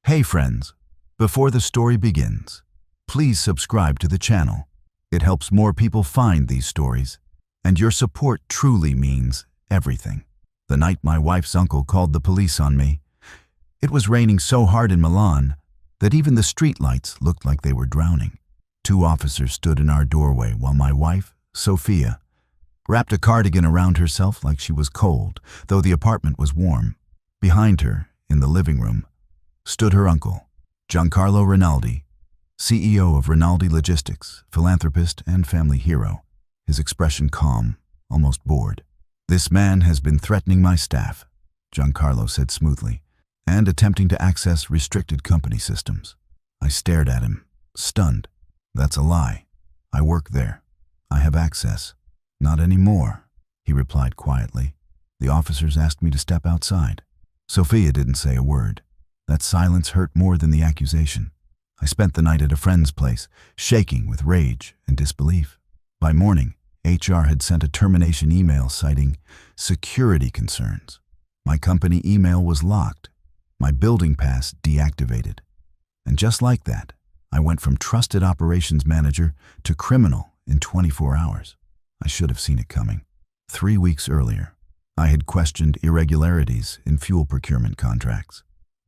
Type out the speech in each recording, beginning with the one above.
Hey friends, before the story begins, please subscribe to the channel. It helps more people find these stories, and your support truly means everything. The night my wife's uncle called the police on me, it was raining so hard in Milan that even the streetlights looked like they were drowning. 2 officers stood in our doorway while my wife, Sofia, wrapped a cardigan around herself like she was cold, though the apartment was warm. Behind her, in the living room, stood her uncle, Giancarlo Rinaldi, CEO of Rinaldi Logistics, philanthropist and family hero, his expression calm, almost bored. "This man has been threatening my staff," Giancarlo said smoothly, "and attempting to access restricted company systems." I stared at him, stunned. "That's a lie. I work there. I have access." "Not anymore," he replied quietly. "The officers asked me to step outside." Sofia didn't say a word. That silence hurt more than the accusation. I spent the night at a friend's place, shaking with rage and disbelief. By morning, HR had sent a termination email citing security concerns. My company email was locked, my building pass deactivated. And just like that, I went from trusted operations manager to criminal in 24 hours. I should have seen it coming. 3 weeks earlier, I had questioned irregularities in fuel procurement contracts.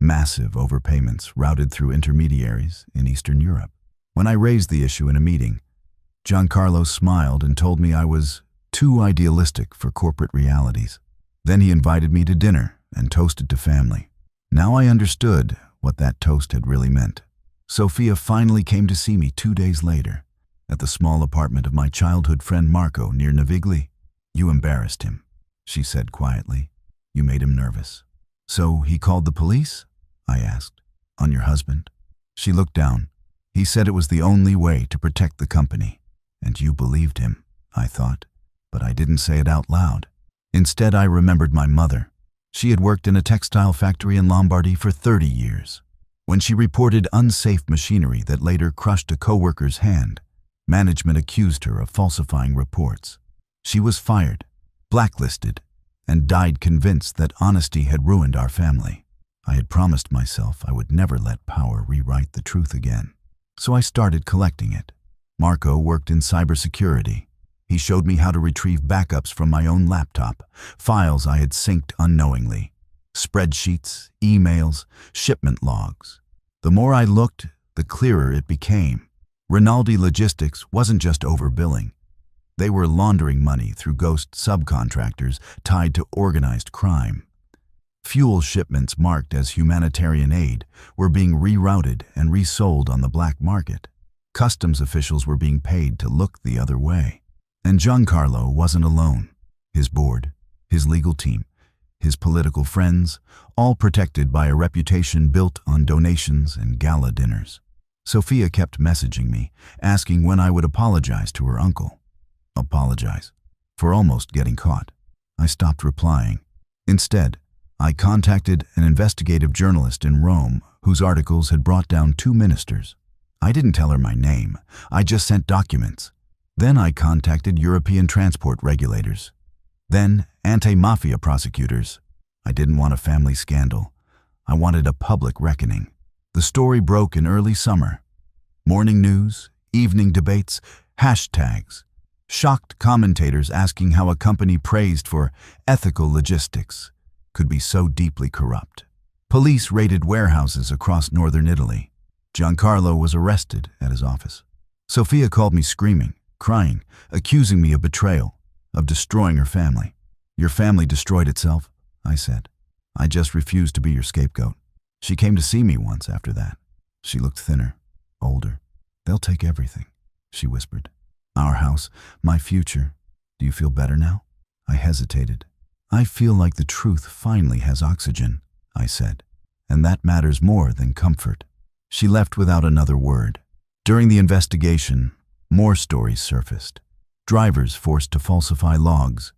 Massive overpayments routed through intermediaries in Eastern Europe. When I raised the issue in a meeting, Giancarlo smiled and told me I was too idealistic for corporate realities. Then he invited me to dinner and toasted to family. Now I understood what that toast had really meant. Sofia finally came to see me 2 days later, at the small apartment of my childhood friend Marco near Navigli. "You embarrassed him," she said quietly. "You made him nervous." "So he called the police?" I asked. "On your husband?" She looked down. "He said it was the only way to protect the company." And you believed him, I thought, but I didn't say it out loud. Instead, I remembered my mother. She had worked in a textile factory in Lombardy for 30 years. When she reported unsafe machinery that later crushed a coworker's hand, management accused her of falsifying reports. She was fired, blacklisted, and died convinced that honesty had ruined our family. I had promised myself I would never let power rewrite the truth again. So I started collecting it. Marco worked in cybersecurity. He showed me how to retrieve backups from my own laptop, files I had synced unknowingly, spreadsheets, emails, shipment logs. The more I looked, the clearer it became. Rinaldi Logistics wasn't just overbilling. They were laundering money through ghost subcontractors tied to organized crime. Fuel shipments marked as humanitarian aid were being rerouted and resold on the black market. Customs officials were being paid to look the other way. And Giancarlo wasn't alone. His board, his legal team, his political friends, all protected by a reputation built on donations and gala dinners. Sofia kept messaging me, asking when I would apologize to her uncle. Apologize? For almost getting caught. I stopped replying. Instead, I contacted an investigative journalist in Rome whose articles had brought down 2 ministers. I didn't tell her my name. I just sent documents. Then I contacted European transport regulators. Then anti-mafia prosecutors. I didn't want a family scandal. I wanted a public reckoning. The story broke in early summer. Morning news, evening debates, hashtags. Shocked commentators asking how a company praised for ethical logistics could be so deeply corrupt. Police raided warehouses across northern Italy. Giancarlo was arrested at his office. Sofia called me screaming, crying, accusing me of betrayal, of destroying her family. "Your family destroyed itself," I said. "I just refused to be your scapegoat." She came to see me once after that. She looked thinner, older. "They'll take everything," she whispered. "Our house, my future. Do you feel better now?" I hesitated. "I feel like the truth finally has oxygen," I said, "and that matters more than comfort." She left without another word. During the investigation, more stories surfaced. Drivers forced to falsify logs,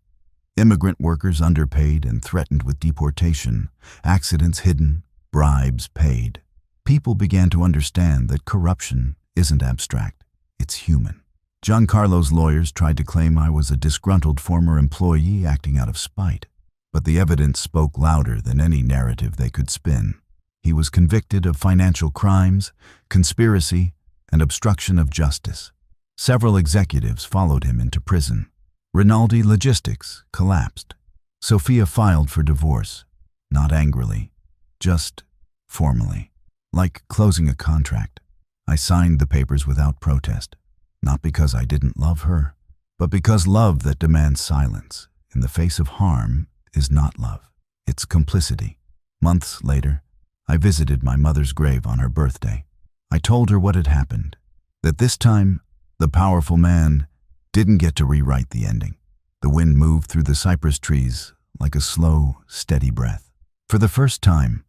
immigrant workers underpaid and threatened with deportation, accidents hidden, bribes paid. People began to understand that corruption isn't abstract, it's human. Giancarlo's lawyers tried to claim I was a disgruntled former employee acting out of spite, but the evidence spoke louder than any narrative they could spin. He was convicted of financial crimes, conspiracy, and obstruction of justice. Several executives followed him into prison. Rinaldi Logistics collapsed. Sofia filed for divorce, not angrily, just formally. Like closing a contract, I signed the papers without protest, not because I didn't love her, but because love that demands silence in the face of harm is not love. It's complicity. Months later, I visited my mother's grave on her birthday. I told her what had happened, that this time, the powerful man didn't get to rewrite the ending. The wind moved through the cypress trees like a slow, steady breath. For the first time,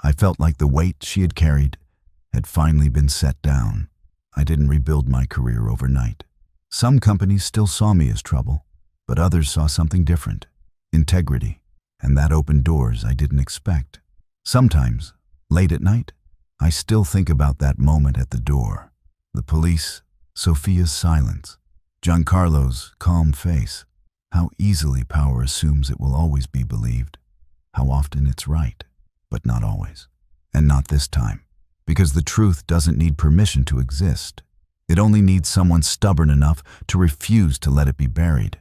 I felt like the weight she had carried had finally been set down. I didn't rebuild my career overnight. Some companies still saw me as trouble, but others saw something different, integrity, and that opened doors I didn't expect. Sometimes, late at night, I still think about that moment at the door. The police, Sofia's silence, Giancarlo's calm face, how easily power assumes it will always be believed, how often it's right, but not always. And not this time, because the truth doesn't need permission to exist. It only needs someone stubborn enough to refuse to let it be buried.